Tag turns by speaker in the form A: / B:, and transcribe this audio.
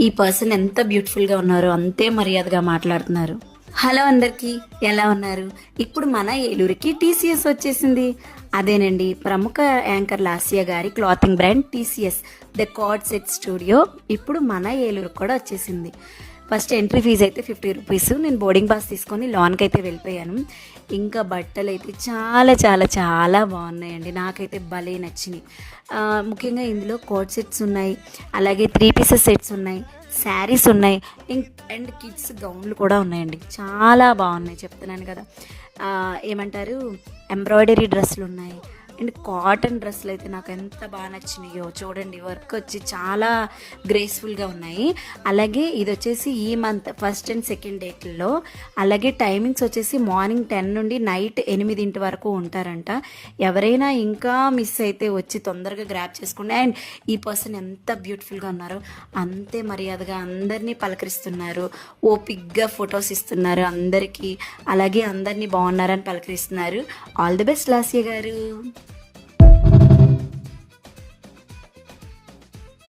A: ఈ పర్సన్ ఎంత బ్యూటిఫుల్గా ఉన్నారో అంతే మర్యాదగా మాట్లాడుతున్నారు. హలో అందరికీ, ఎలా ఉన్నారు? ఇప్పుడు మన ఏలూరుకి టీసీఎస్ వచ్చేసింది. అదేనండి, ప్రముఖ యాంకర్ లాస్య గారి clothing brand TCS the card set studio ఇప్పుడు మన ఏలూరుకి కూడా వచ్చేసింది. ఫస్ట్ ఎంట్రీ ఫీజు అయితే 50 రూపీస్. నేను బోర్డింగ్ పాస్ తీసుకొని లాన్కి అయితే వెళ్ళిపోయాను. ఇంకా బట్టలు అయితే చాలా చాలా చాలా బాగున్నాయండి, నాకైతే భలే నచ్చినాయి. ముఖ్యంగా ఇందులో కోట్ సెట్స్ ఉన్నాయి, అలాగే 3 పీసెస్ సెట్స్ ఉన్నాయి, శారీస్ ఉన్నాయి, అండ్ కిడ్స్ గౌన్లు కూడా ఉన్నాయండి. చాలా బాగున్నాయి, చెప్తున్నాను కదా. ఏమంటారు, ఎంబ్రాయిడరీ డ్రెస్సులు ఉన్నాయి, అండ్ కాటన్ డ్రెస్సులు అయితే నాకు ఎంత బాగా నచ్చినాయో చూడండి. వర్క్ వచ్చి చాలా గ్రేస్ఫుల్గా ఉన్నాయి. అలాగే ఇది వచ్చేసి ఈ మంత్ ఫస్ట్ అండ్ సెకండ్ డేట్లో, అలాగే టైమింగ్స్ వచ్చేసి మార్నింగ్ 10 నుండి నైట్ 8 వరకు ఉంటారంట. ఎవరైనా ఇంకా మిస్ అయితే వచ్చి తొందరగా గ్రాప్ చేసుకోండి. అండ్ ఈ పర్సన్ ఎంత బ్యూటిఫుల్గా ఉన్నారో అంతే మర్యాదగా అందరినీ పలకరిస్తున్నారు, ఓపిక్గా ఫొటోస్ ఇస్తున్నారు అందరికీ, అలాగే అందరినీ బాగున్నారని పలకరిస్తున్నారు. ఆల్ ది బెస్ట్ లాస్య గారు.